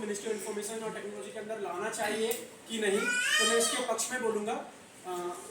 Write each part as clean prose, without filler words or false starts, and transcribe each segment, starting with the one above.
Ministry of information और technology के अंदर लाना चाहिए कि नहीं, तो मैं इसके पक्ष में बोलूँगा।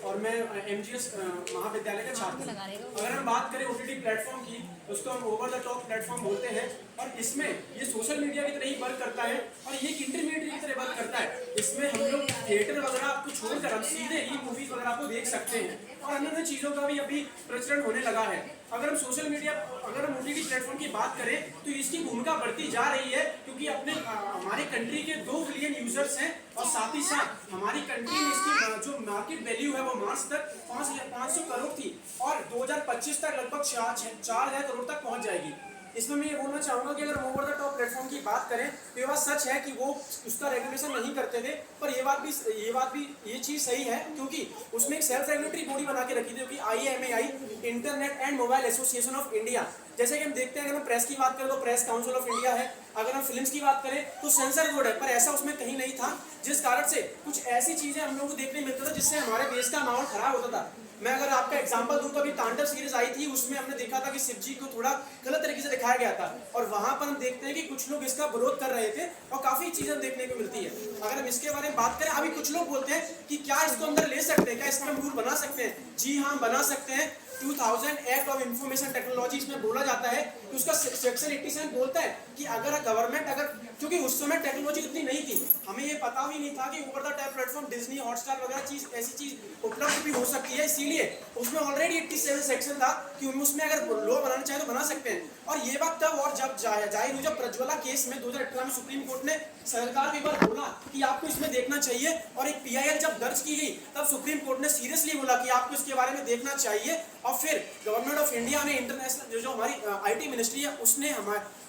और मैं एमजीएस महाविद्यालय का छात्र हूँ। अगर हम बात करें ओटीटी प्लेटफॉर्म की, उसको हम ओवर द टॉप प्लेटफॉर्म बोलते हैं, और इसमें ये सोशल मीडिया की तरह ही वर्क करता है और ये एक इंटरमीडिएट की तरह वर्क करता है। इसमें हम लोग थिएटर वगैरह को छोड़कर हम सीधे ही मूवीज वगैरह को देख सकते हैं और अन्य अन्य चीज़ों का भी अभी प्रचलन होने लगा है। अगर हम सोशल मीडिया, अगर हम ओटीटी प्लेटफॉर्म की बात करें तो इसकी भूमिका बढ़ती जा रही है, क्योंकि अपने हमारी कंट्री के 2 बिलियन यूजर्स हैं और साथ ही साथ हमारी कंट्री में इसकी जो मार्केट वैल्यू है वो मार्च तक 500 करोड़ थी और 2025 तक लगभग 4,000 करोड़ तक पहुंच जाएगी। इसमें मैं ये बोलना चाहूंगा कि अगर हम ओवर द टॉप प्लेटफॉर्म की बात करें तो ये बात सच है कि वो उसका रेगुलेशन नहीं करते थे, पर ये चीज़ सही है, क्योंकि उसमें एक सेल्फ रेगुलेटरी बॉडी बना के रखी थी, क्योंकि IMAI, internet and mobile association of India. जैसे कि हम देखते हैं, अगर हम प्रेस की बात करें तो प्रेस काउंसिल ऑफ इंडिया है, अगर हम फिल्म्स की बात करें तो सेंसर बोर्ड है, पर ऐसा उसमें कहीं नहीं था, जिस कारण से कुछ ऐसी चीज़ें हम लोगों को देखने मिलता था जिससे हमारे देश का माहौल खराब होता था। मैं अगर आपका एग्जांपल दूं तो अभी तांडव सीरीज आई थी, उसमें हमने देखा था कि शिव जी को थोड़ा गलत तरीके से दिखाया गया था, और वहां पर हम देखते हैं कि कुछ लोग इसका विरोध कर रहे थे और काफी चीजें देखने को मिलती है। अगर हम इसके बारे में बात करें, अभी कुछ लोग बोलते हैं कि क्या इसको अंदर ले सकते हैं, क्या इसका हम रूल बना सकते हैं। जी हाँ, बना सकते हैं। 2000 एक्ट ऑफ इंफॉर्मेशन टेक्नोलॉजी इसमें बोला जाता है कि उसका सेक्शन 87 बोलता है कि अगर गवर्नमेंट, अगर क्योंकि उस समय टेक्नोलॉजी इतनी नहीं थी, हमें ये पता भी नहीं था कि over the top platform Disney, Hotstar वगैरह ऐसी चीज उपलब्ध भी हो सकती है, इसीलिए उसमें ऑलरेडी 87 सेक्शन था कि उसमें अगर लॉ बनाना चाहे तो बना सकते हैं। और ये बात तब और जब जाहिर हुई जब प्रज्वला केस में 2018 में सुप्रीम कोर्ट ने सरकार को एक बार बोला कि आपको इसमें देखना चाहिए, और एक PIL जब दर्ज की गई तब सुप्रीम कोर्ट ने सीरियसली बोला कि आपको इसके बारे में देखना चाहिए। और फिर गवर्नमेंट ऑफ इंडिया ने इंटरनेशनल जो हमारी IT मिनिस्ट्री है उसने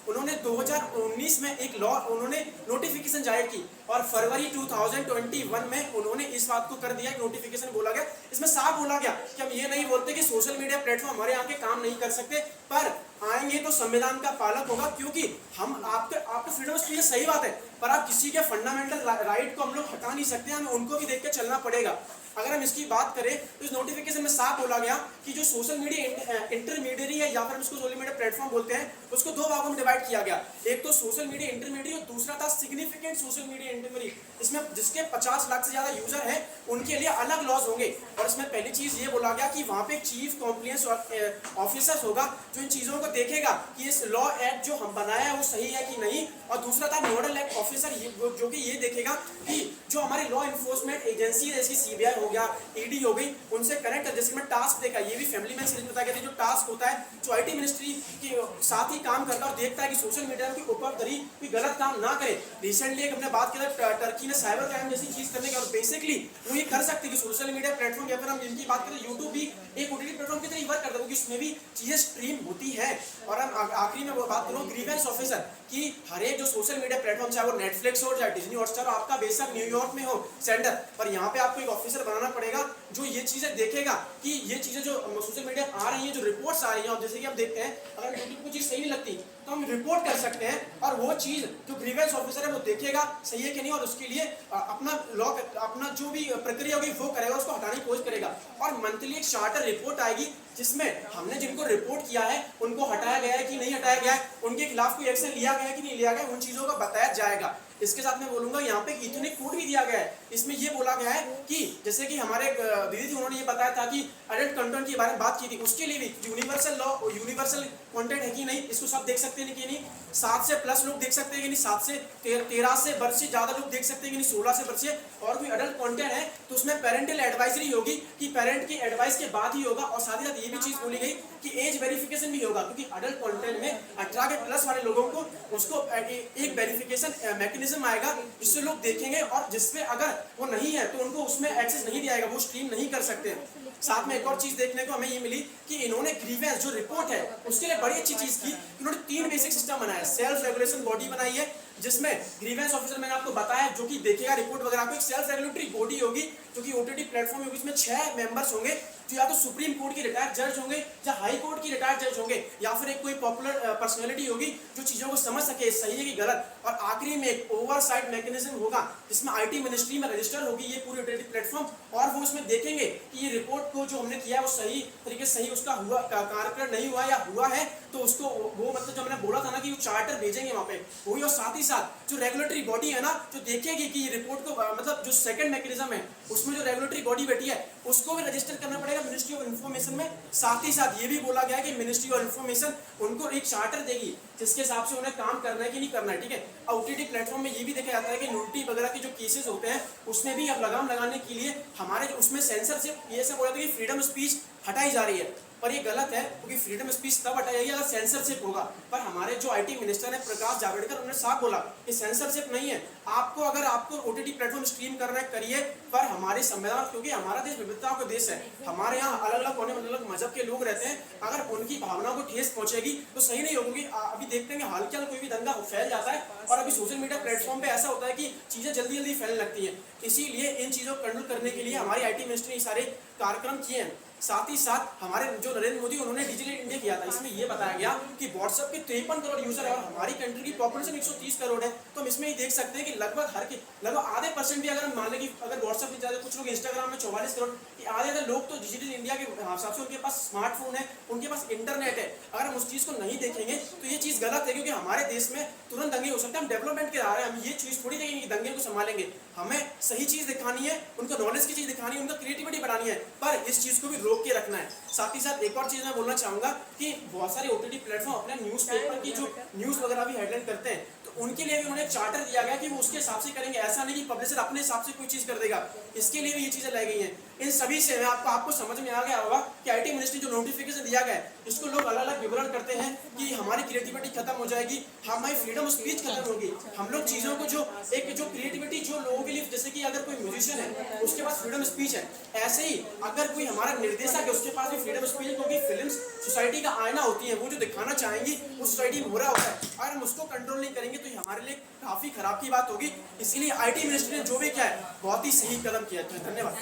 उन्होंने 2019 में एक लॉ, उन्होंने नोटिफिकेशन जारी की, और फरवरी 2021 में उन्होंने इस बात को कर दिया, नोटिफिकेशन बोला गया, इसमें साफ बोला गया कि हम ये नहीं बोलते कि सोशल मीडिया प्लेटफॉर्म हमारे यहाँ के काम नहीं कर सकते, पर आएंगे तो संविधान का पालक होगा, क्योंकि हम आपके फ्रीडम ऑफ स्पीच सही बात है, पर आप किसी के फंडामेंटल राइट को हम लोग हटा नहीं सकते, हमें उनको भी देख के चलना पड़ेगा। अगर हम इसकी बात करें तो इस नोटिफिकेशन में साफ बोला गया कि जो सोशल मीडिया इंटरमीडियरी है, या फिर उसको सोशल मीडिया प्लेटफॉर्म बोलते हैं, उसको 2 भागों में डिवाइड किया गया। एक तो सोशल मीडिया इंटरमीडियरी और दूसरा था सिग्निफिकेंट सोशल मीडिया इंटरमीडियरी। इसमें जिसके 50 लाख से ज्यादा यूजर हैं उनके लिए अलग लॉज होंगे, और इसमें पहली चीज ये बोला गया कि वहां पे चीफ कॉम्प्लायंस ऑफिसर होगा जो इन चीजों को देखेगा कि इस लॉ एक्ट जो हम बनाया है वो सही है कि नहीं, और दूसरा था नोडल एक्ट ऑफिसर, जो कि ये देखेगा कि जो हमारी लॉ इन्फोर्समेंट एजेंसी है, जैसे CBI हो गया, ED हो गई, उनसे कनेक्ट है। जैसे मैं टास्क देखा, ये भी फैमिली मैन सीरीज में बताया गया, जो टास्क होता है जो IT मिनिस्ट्री के साथ ही काम करता है और देखता है कि सोशल मीडिया के ऊपर कोई गलत काम ना करे। रिसेंटली एक हमने बात की था, टर्की ने साइबर क्राइम जैसी चीज करने की, और बेसिकली वो ये कर सकते कि सोशल मीडिया प्लेटफॉर्म, या फिर हम इनकी बात करें यूट्यूब भी एक OTT प्लेटफॉर्म की तरह वर्क करता है, क्योंकि उसमें भी चीजें स्ट्रीम होती है। और हम आखिरी में वो बात करूँ ग्रीवेंस ऑफिसर कि हर एक जो सोशल मीडिया प्लेटफॉर्म, चाहे वो नेटफ्लिक्स हो, चाहे डिज्नी हॉटस्टार, आपका बेशक न्यूयॉर्क में हो सेंटर, पर यहाँ पे आपको एक ऑफिसर बनाना पड़ेगा जो ये चीजें देखेगा कि ये चीजें जो सोशल मीडिया आ रही हैं, जो रिपोर्ट्स आ रही हैं, और जैसे कि हम देखते हैं अगर यूट्यूब को चीज सही नहीं लगती तो हम रिपोर्ट कर सकते हैं, और वो चीज जो ग्रीवेंस ऑफिसर है वो देखेगा सही है कि नहीं, और उसके लिए अपना जो भी प्रक्रिया होगी वो करेगा, उसको हटाने की कोशिश करेगा। और मंथली एक चार्टर रिपोर्ट आएगी जिसमें हमने जिनको रिपोर्ट किया है उनको हटाया गया है कि नहीं हटाया गया है, उनके खिलाफ कोई एक्शन लिया गया है कि नहीं लिया गया, उन चीजों का बताया जाएगा। इसके साथ मैं बोलूंगा यहाँ पे इथनिक कोड भी दिया गया है। इसमें ये बोला गया है कि जैसे कि हमारे दीदी थी, उन्होंने ये बताया था कि अडल्ट कंटेंट के बारे में बात की थी, उसके लिए भी यूनिवर्सल लॉ, यूनिवर्सल कंटेंट है कि नहीं, इसको सब देख सकते हैं कि नहीं, 7 से प्लस लोग देख सकते हैं कि नहीं, 7 से 13 से वर्ष से ज्यादा लोग देख सकते हैं कि नहीं, 16 से वर्ष से, और कोई अडल्ट कंटेंट है तो उसमें पेरेंटल एडवाइजरी होगी कि पेरेंट की एडवाइस के बाद ही होगा, और साथ ही साथ ये भी चीज बोली गई कि एज वेरिफिकेशन भी होगा, क्योंकि अडल्ट कंटेंट में 18 के प्लस वाले लोगों को उसको एक वेरिफिकेशन मैकेनिज्म आएगा जिससे लोग देखेंगे, और जिसमें अगर वो नहीं है तो उनको उसमें एक्सेस नहीं दिया जाएगा, वो स्ट्रीम नहीं कर सकते। साथ में एक और चीज देखने को हमें ये मिली कि इन्होंने ग्रीवेंस जो रिपोर्ट है उसके लिए बड़ी अच्छी चीज की, इन्होंने 3 बेसिक सिस्टम बनाया। सेल्फ रेगुलेशन बॉडी बनाई है जिसमें ग्रीवेंस ऑफिसर मैंने आपको बताया जो कि देखेगा रिपोर्ट वगैरह को, एक सेल्फ रेगुलेटरी बॉडी होगी जो कि OTT प्लेटफॉर्म होगी, इसमें 6 मेंबर्स होंगे, जो या तो सुप्रीम कोर्ट के रिटायर्ड जज होंगे या हाई कोर्ट की रिटायर्ड जज होंगे या फिर एक कोई पॉपुलर पर्सनैलिटी होगी जो चीजों को समझ सके सही है कि गलत, और आखिरी में एक ओवरसाइट मैकेनिज्म होगा जिसमें आईटी मिनिस्ट्री में रजिस्टर होगी ये पूरी यूटिलिटी प्लेटफॉर्म, और वो उसमें देखेंगे कि ये रिपोर्ट को जो हमने किया है वो सही तरीके से सही उसका हुआ कार्यक्रम नहीं हुआ या हुआ है, तो उसको वो मतलब जो मैंने बोला था ना कि वो चार्टर भेजेंगे वहां पे वही, और साथ ही साथ जो रेगुलेटरी बॉडी है ना जो देखेगी कि ये रिपोर्ट को मतलब जो सेकंड मैकेनिज्म है उसमें जो रेगुलेटरी बॉडी बैठी है उसको भी रजिस्टर करना पड़ेगा मिनिस्ट्री ऑफ इन्फॉर्मेशन में। साथ ही साथ ये भी बोला गया है कि मिनिस्ट्री ऑफ इन्फॉर्मेशन उनको एक चार्टर देगी जिसके हिसाब से उन्हें काम करना है कि नहीं करना है, ठीक है। ओटीटी प्लेटफॉर्म में ये भी देखा जाता है कि न्यूडिटी वगैरह के जो केसेस होते हैं उसमें भी अब लगाम लगाने के लिए हमारे उसमें सेंसरशिप ये सब बोला था कि फ्रीडम स्पीच हटाई जा रही है, पर ये गलत है क्योंकि फ्रीडम स्पीच तब हटाई जाएगी अगर सेंसरशिप होगा। पर हमारे जो आईटी मिनिस्टर है प्रकाश जावड़ेकर उन्होंने साफ बोला कि सेंसरशिप नहीं है, आपको अगर आपको ओटीटी प्लेटफॉर्म स्ट्रीम करना है करिए, पर हमारे संविधान, क्योंकि हमारा देश विविधताओं का देश है, हमारे यहाँ अलग अलग कोने अलग अलग मजहब के लोग रहते हैं, अगर उनकी भावनाओं को ठेस पहुंचेगी तो सही नहीं होगी। अभी देखते हैं कि हाल के हाल कोई भी दंगा फैल जाता है और अभी सोशल मीडिया प्लेटफॉर्म पे ऐसा होता है कि चीजें जल्दी जल्दी फैलने लगती हैं, इसीलिए इन चीजों को कंट्रोल करने के लिए हमारी आईटी मिनिस्ट्री ने सारे कार्यक्रम किए हैं। साथ ही साथ हमारे जो नरेंद्र मोदी उन्होंने डिजिटल इंडिया किया था, इसमें यह बताया गया कि व्हाट्सएप के 53 करोड़ यूजर है और हमारी कंट्री की पॉपुलेशन 130 करोड़ है, तो हम इसमें ही देख सकते हैं कि लगभग आधे परसेंट भी अगर हम मान लें कि अगर व्हाट्सएप नहीं चलते, कुछ लोग इंस्टाग्राम में 44 करोड़, आधे लोग तो डिजिटल इंडिया के हिसाब से उनके पास स्मार्टफोन है, उनके पास इंटरनेट है। अगर हम उस चीज को नहीं देखेंगे तो ये चीज गलत है, क्योंकि हमारे देश में तुरंत दंगे हो सकते हैं। हम डेवलपमेंट के रहे हैं, हम ये चीज थोड़ी देखेंगे कि दंगे को संभालेंगे, हमें सही चीज दिखानी है, उनको नॉलेज की चीज दिखानी है, उनका क्रिएटिविटी बढ़ानी है, पर इस चीज को भी रोक के रखना है। साथ ही साथ एक और चीज मैं बोलना चाहूंगा कि बहुत सारे ओटीटी प्लेटफॉर्म अपने न्यूज़पेपर की जो न्यूज वगैरह भी हेडलाइन करते हैं, तो उनके लिए भी उन्होंने चार्टर दिया गया कि वो उसके हिसाब से करेंगे, ऐसा नहीं कि पब्लिशर अपने हिसाब से कोई चीज कर देगा, इसके लिए भी ये चीजें लाई गई हैं। इन सभी से आपको समझ में आ गया होगा कि आईटी मिनिस्ट्री जो नोटिफिकेशन दिया गया है इसको लोग अलग अलग विवरण करते हैं कि हमारी क्रिएटिविटी खत्म हो जाएगी, हमारी फ्रीडम ऑफ स्पीच खत्म होगी, हम लोग चीजों को जो क्रिएटिविटी जो लोगों के लिए, जैसे कि अगर कोई म्यूजिशियन है उसके पास फ्रीडम स्पीच है, ऐसे ही अगर कोई हमारा निर्देशक है उसके पास भी फ्रीडम स्पीच है, क्योंकि फिल्म सोसाइटी का आईना होती है, वो जो दिखाना चाहेंगी वो सोसाइटी में हो रहा होता है, अगर हम उसको कंट्रोल नहीं करेंगे तो हमारे लिए काफी खराब की बात होगी। इसीलिए आईटी मिनिस्ट्री ने जो भी किया है बहुत ही सही कदम किया है। धन्यवाद।